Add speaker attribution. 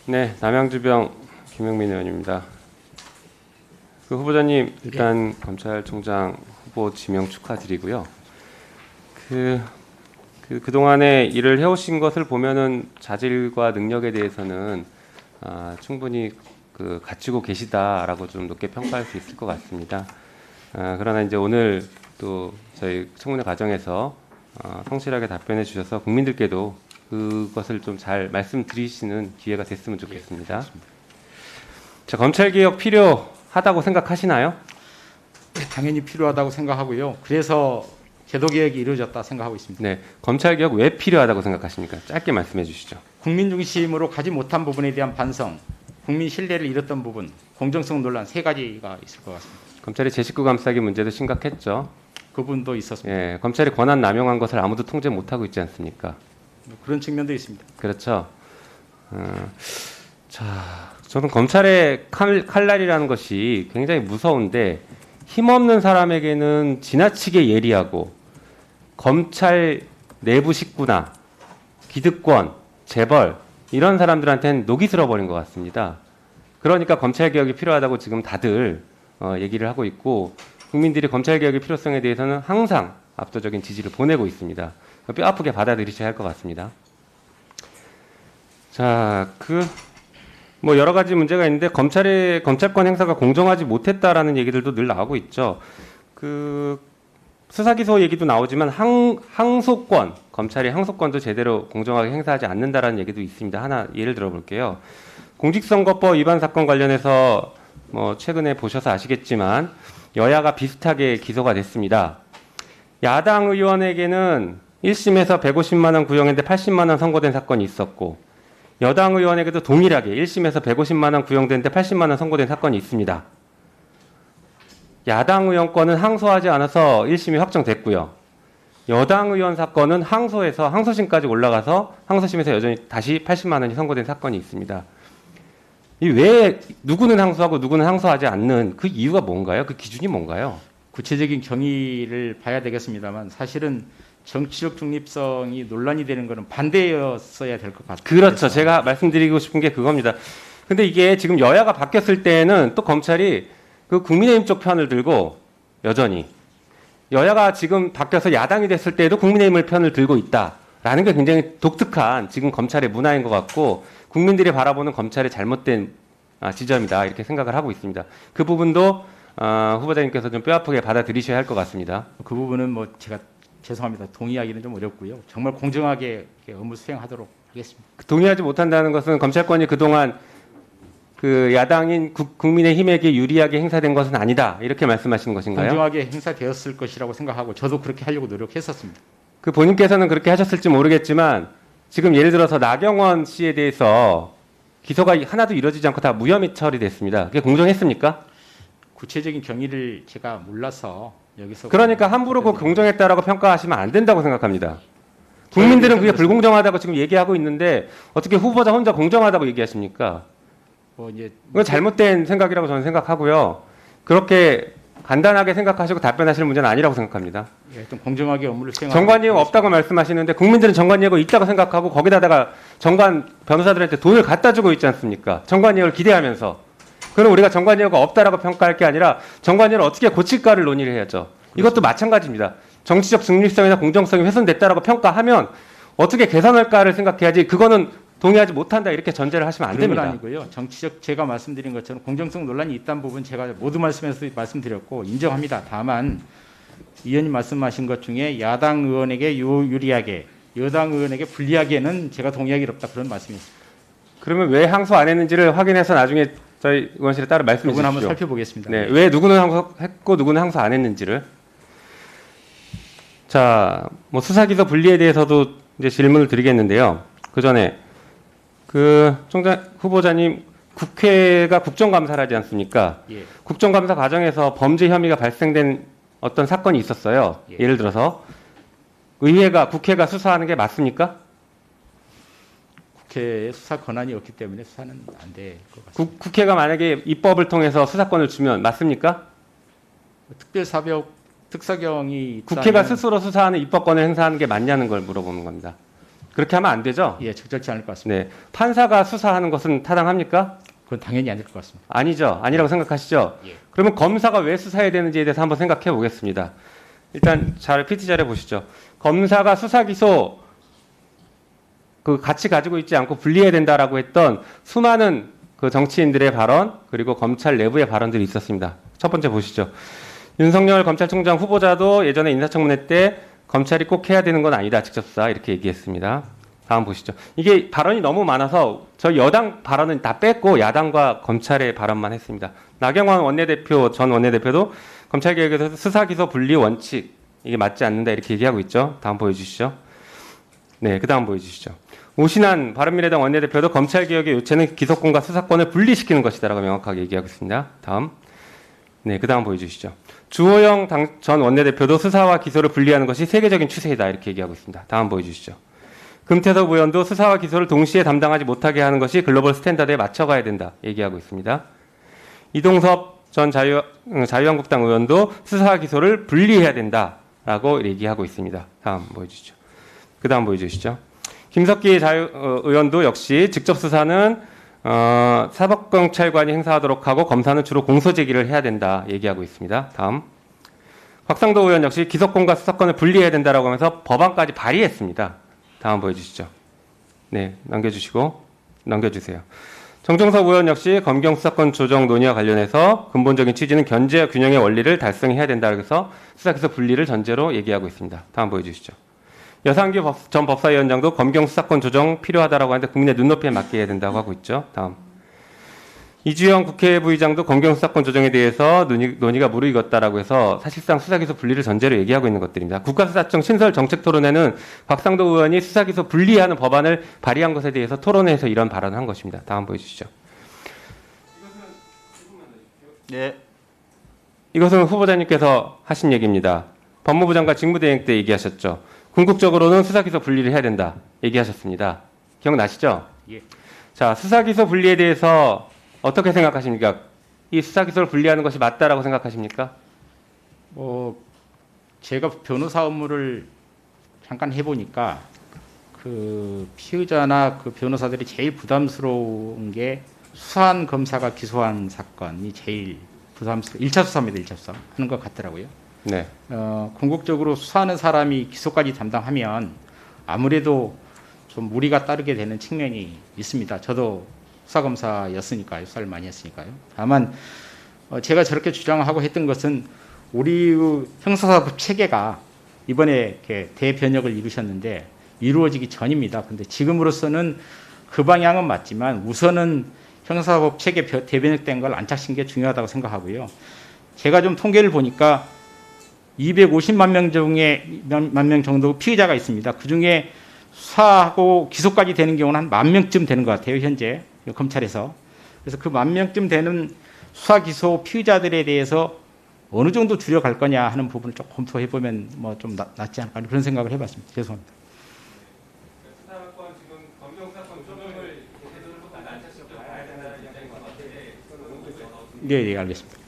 Speaker 1: 네, 남양주병 김용민 의원입니다. 그 후보자님 일단 검찰총장 후보 지명 축하드리고요. 그동안에 일을 해오신 것을 보면은 자질과 능력에 대해서는 충분히 갖추고 계시다라고 좀 높게 평가할 수 있을 것 같습니다. 그러나 이제 오늘 또 저희 청문회 과정에서 성실하게 답변해 주셔서 국민들께도 그것을 좀 잘 말씀드리시는 기회가 됐으면 좋겠습니다. 자, 검찰개혁 필요하다고 생각하시나요?
Speaker 2: 네, 당연히 필요하다고 생각하고요. 그래서 제도개혁이 이루어졌다 생각하고 있습니다.
Speaker 1: 네, 검찰개혁 왜 필요하다고 생각하십니까? 짧게 말씀해 주시죠.
Speaker 2: 국민 중심으로 가지 못한 부분에 대한 반성, 국민 신뢰를 잃었던 부분, 공정성 논란 세 가지가 있을 것 같습니다.
Speaker 1: 검찰의 제 식구 감싸기 문제도 심각했죠.
Speaker 2: 그 부분도 있었습니다.
Speaker 1: 예, 검찰이 권한 남용한 것을 아무도 통제 못하고 있지 않습니까?
Speaker 2: 그런 측면도 있습니다.
Speaker 1: 그렇죠. 자, 저는 검찰의 칼날이라는 것이 굉장히 무서운데 힘없는 사람에게는 지나치게 예리하고 검찰 내부 식구나 기득권, 재벌 이런 사람들한테는 녹이 슬어버린 것 같습니다. 그러니까 검찰개혁이 필요하다고 지금 다들 얘기를 하고 있고 국민들이 검찰개혁의 필요성에 대해서는 항상 압도적인 지지를 보내고 있습니다. 뼈 아프게 받아들이셔야 할 것 같습니다. 자, 뭐 여러 가지 문제가 있는데 검찰권 행사가 공정하지 못했다라는 얘기들도 늘 나오고 있죠. 수사기소 얘기도 나오지만 항소권, 검찰이 항소권도 제대로 공정하게 행사하지 않는다라는 얘기도 있습니다. 하나 예를 들어볼게요. 공직선거법 위반 사건 관련해서 뭐 최근에 보셔서 아시겠지만 여야가 비슷하게 기소가 됐습니다. 야당 의원에게는 1심에서 150만 원 구형했는데 80만 원 선고된 사건이 있었고 여당 의원에게도 동일하게 1심에서 150만 원 구형됐는데 80만 원 선고된 사건이 있습니다. 야당 의원 건은 항소하지 않아서 1심이 확정됐고요. 여당 의원 사건은 항소해서 항소심까지 올라가서 항소심에서 여전히 다시 80만 원이 선고된 사건이 있습니다. 왜 누구는 항소하고 누구는 항소하지 않는 그 이유가 뭔가요? 그 기준이 뭔가요?
Speaker 2: 구체적인 경위를 봐야 되겠습니다만 사실은 정치적 중립성이 논란이 되는 것은 반대였어야 될 것 같아요.
Speaker 1: 그렇죠. 제가 말씀드리고 싶은 게 그겁니다. 근데 이게 지금 여야가 바뀌었을 때는 또 검찰이 그 국민의힘 쪽 편을 들고 여전히 여야가 지금 바뀌어서 야당이 됐을 때에도 국민의힘을 편을 들고 있다라는 게 굉장히 독특한 지금 검찰의 문화인 것 같고 국민들이 바라보는 검찰의 잘못된 지점이다 이렇게 생각을 하고 있습니다. 그 부분도 후보자님께서 좀 뼈아프게 받아들이셔야 할 것 같습니다.
Speaker 2: 그 부분은 뭐 제가 죄송합니다. 동의하기는 좀 어렵고요. 정말 공정하게 업무 수행하도록 하겠습니다.
Speaker 1: 동의하지 못한다는 것은 검찰권이 그동안 야당인 국민의힘에게 유리하게 행사된 것은 아니다 이렇게 말씀하시는 것인가요?
Speaker 2: 공정하게 행사되었을 것이라고 생각하고 저도 그렇게 하려고 노력했었습니다.
Speaker 1: 본인께서는 그렇게 하셨을지 모르겠지만 지금 예를 들어서 나경원 씨에 대해서 기소가 하나도 이루어지지 않고 다 무혐의 처리됐습니다. 그게 공정했습니까?
Speaker 2: 구체적인 경위를 제가 몰라서 여기서
Speaker 1: 그러니까 함부로 공정했다라고 평가하시면 안 된다고 생각합니다. 국민들은 그게 불공정하다고 지금 얘기하고 있는데 어떻게 후보자 혼자 공정하다고 얘기하십니까? 그건 잘못된 생각이라고 저는 생각하고요. 그렇게 간단하게 생각하시고 답변하실 문제는 아니라고 생각합니다.
Speaker 2: 예, 좀 공정하게 업무를 수행하고
Speaker 1: 정관예우 없다고 말씀하시는데 국민들은 정관예우가 있다고 생각하고 거기다가 정관 변호사들한테 돈을 갖다 주고 있지 않습니까? 정관예우를 기대하면서. 그럼 우리가 정관예우가 없다라고 평가할 게 아니라 정관예우를 어떻게 고칠까를 논의를 해야죠. 이것도 마찬가지입니다. 정치적 중립성이나 공정성이 훼손됐다라고 평가하면 어떻게 개선할까를 생각해야지 그거는 동의하지 못한다 이렇게 전제를 하시면 안 됩니다.
Speaker 2: 그런 건 아니고요. 정치적 제가 말씀드린 것처럼 공정성 논란이 있다는 부분 제가 모두 말씀드렸고 인정합니다. 다만 의원님 말씀하신 것 중에 야당 의원에게 유리하게 여당 의원에게 불리하게는 제가 동의하기 어렵다 그런 말씀이었습니다.
Speaker 1: 그러면 왜 항소 안 했는지를 확인해서 나중에 저희 의원실에 따로 말씀해 주십시오.
Speaker 2: 이건 한번 살펴보겠습니다.
Speaker 1: 네, 왜 누구는 항소했고 누구는 항소 안 했는지를. 자, 뭐 수사기소 분리에 대해서도 이제 질문을 드리겠는데요. 그 전에 총장 후보자님 국회가 국정감사를 하지 않습니까?
Speaker 2: 예.
Speaker 1: 국정감사 과정에서 범죄 혐의가 발생된 어떤 사건이 있었어요.
Speaker 2: 예.
Speaker 1: 예를 들어서 국회가 수사하는 게 맞습니까?
Speaker 2: 국회에 수사 권한이 없기 때문에 수사는 안 될 것 같습니다.
Speaker 1: 국회가 만약에 입법을 통해서 수사권을 주면 맞습니까?
Speaker 2: 특사경이
Speaker 1: 국회가 스스로 수사하는 입법권을 행사하는 게 맞냐는 걸 물어보는 겁니다. 그렇게 하면 안 되죠?
Speaker 2: 예, 적절치 않을 것 같습니다.
Speaker 1: 네. 판사가 수사하는 것은 타당합니까?
Speaker 2: 그건 당연히 아닐 것 같습니다.
Speaker 1: 아니죠. 아니라고 생각하시죠?
Speaker 2: 예.
Speaker 1: 그러면 검사가 왜 수사해야 되는지에 대해서 한번 생각해 보겠습니다. 일단 PT 자료 보시죠. 검사가 수사 기소 그 같이 가지고 있지 않고 분리해야 된다라고 했던 수많은 그 정치인들의 발언 그리고 검찰 내부의 발언들이 있었습니다. 첫 번째 보시죠. 윤석열 검찰총장 후보자도 예전에 인사청문회 때 검찰이 꼭 해야 되는 건 아니다. 직접 수사 이렇게 얘기했습니다. 다음 보시죠. 이게 발언이 너무 많아서 저 여당 발언은 다 뺐고 야당과 검찰의 발언만 했습니다. 나경원 원내대표 전 원내대표도 검찰개혁에서 수사기소 분리 원칙 이게 맞지 않는다 이렇게 얘기하고 있죠. 다음 보여주시죠. 네, 그 다음 보여주시죠. 오신환 바른미래당 원내대표도 검찰개혁의 요체는 기소권과 수사권을 분리시키는 것이다라고 명확하게 얘기하고 있습니다. 다음. 네, 그 다음 보여주시죠. 주호영 전 원내대표도 수사와 기소를 분리하는 것이 세계적인 추세이다 이렇게 얘기하고 있습니다. 다음 보여주시죠. 금태섭 의원도 수사와 기소를 동시에 담당하지 못하게 하는 것이 글로벌 스탠다드에 맞춰가야 된다 얘기하고 있습니다. 이동섭 전 자유한국당 의원도 수사와 기소를 분리해야 된다라고 얘기하고 있습니다. 다음 보여주시죠. 그 다음 보여주시죠. 김석기 의원도 역시 직접 수사는 사법경찰관이 행사하도록 하고 검사는 주로 공소제기를 해야 된다 얘기하고 있습니다. 다음. 곽상도 의원 역시 기소권과 수사권을 분리해야 된다라고 하면서 법안까지 발의했습니다. 다음 보여주시죠. 네, 넘겨주세요. 정종섭 의원 역시 검경 수사권 조정 논의와 관련해서 근본적인 취지는 견제와 균형의 원리를 달성해야 된다고 해서 수사기소 분리를 전제로 얘기하고 있습니다. 다음 보여주시죠. 여상규 전 법사위원장도 검경 수사권 조정 필요하다라고 하는데 국민의 눈높이에 맞게 해야 된다고 하고 있죠. 다음. 이주영 국회 부의장도 검경 수사권 조정에 대해서 논의가 무르익었다라고 해서 사실상 수사기소 분리를 전제로 얘기하고 있는 것들입니다. 국가수사청 신설 정책토론회는 곽상도 의원이 수사기소 분리하는 법안을 발의한 것에 대해서 토론회에서 이런 발언을 한 것입니다. 다음 보여주시죠.
Speaker 2: 네.
Speaker 1: 이것은 후보자님께서 하신 얘기입니다. 법무부 장관 직무대행 때 얘기하셨죠. 궁극적으로는 수사기소 분리를 해야 된다 얘기하셨습니다. 기억나시죠?
Speaker 2: 예.
Speaker 1: 자, 수사기소 분리에 대해서 어떻게 생각하십니까? 이 수사기소를 분리하는 것이 맞다라고 생각하십니까?
Speaker 2: 제가 변호사 업무를 잠깐 해보니까 그 피의자나 그 변호사들이 제일 부담스러운 게 수사한 검사가 기소한 사건이 제일 부담스러워. 1차 수사입니다. 1차 수사 하는 것 같더라고요.
Speaker 1: 네.
Speaker 2: 궁극적으로 수사하는 사람이 기소까지 담당하면 아무래도 좀 무리가 따르게 되는 측면이 있습니다. 저도 수사검사였으니까요. 수사를 많이 했으니까요. 다만 제가 저렇게 주장하고 했던 것은 우리 형사사법 체계가 이번에 이렇게 대변혁을 이루셨는데 이루어지기 전입니다. 그런데 지금으로서는 그 방향은 맞지만 우선은 형사사법 체계 대변혁된 걸 안착시키는 게 중요하다고 생각하고요. 제가 좀 통계를 보니까 250만 명 중에 만 명 정도 피의자가 있습니다. 그중에 수사하고 기소까지 되는 경우는 한 10,000명쯤 되는 것 같아요. 현재 검찰에서. 그래서 그 10,000명쯤 되는 수사 기소 피의자들에 대해서 어느 정도 줄여갈 거냐 하는 부분을 좀 검토해 보면 뭐 좀 낫지 않을까 그런 생각을 해봤습니다. 죄송합니다.
Speaker 1: 수사권 지금 검경 수사권 조정을 제도를 안착시켜 봐야 된다는 입장인 것 같은데.
Speaker 2: 네, 네, 알겠습니다.